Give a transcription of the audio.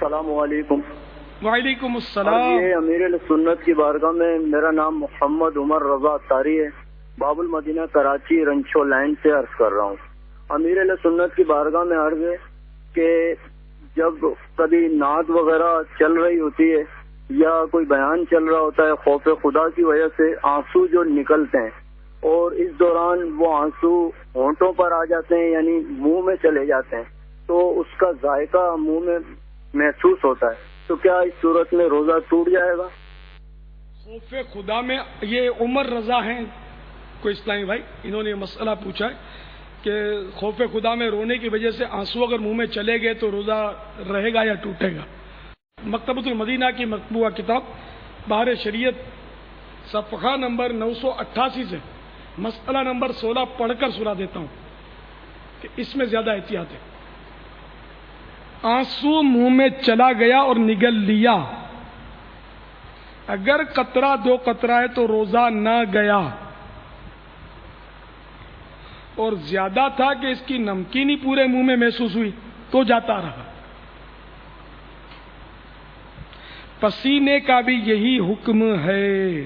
السلام علیکم۔ وعلیکم السلام۔ یہ امیر سنت کی بارگاہ میں میرا نام محمد عمر رضا تاری ہے، باب المدینہ کراچی رنچو لائن سے عرض کر رہا ہوں۔ امیر سنت کی بارگاہ میں عرض ہے کہ جب کبھی نعت وغیرہ چل رہی ہوتی ہے یا کوئی بیان چل رہا ہوتا ہے، خوف خدا کی وجہ سے آنسو جو نکلتے ہیں اور اس دوران وہ آنسو ہونٹوں پر آ جاتے ہیں، یعنی منہ میں چلے جاتے ہیں، تو اس کا ذائقہ منہ میں محسوس ہوتا ہے، تو کیا اس صورت میں روزہ ٹوٹ جائے گا؟ خوف خدا میں یہ عمر رضا ہیں کوئی اسلامی بھائی، انہوں نے یہ مسئلہ پوچھا ہے کہ خوف خدا میں رونے کی وجہ سے آنسو اگر منہ میں چلے گئے تو روزہ رہے گا یا ٹوٹے گا۔ مکتبۃ المدینہ کی مطبوعہ کتاب بہار شریعت صفحہ نمبر 988 سے مسئلہ نمبر 16 پڑھ کر سنا دیتا ہوں کہ اس میں زیادہ احتیاط ہے۔ آنسو منہ میں چلا گیا اور نگل لیا، اگر قطرہ دو قطرہ ہے تو روزہ نہ گیا، اور زیادہ تھا کہ اس کی نمکین ہی پورے منہ میں محسوس ہوئی تو جاتا رہا۔ پسینے کا بھی یہی حکم ہے۔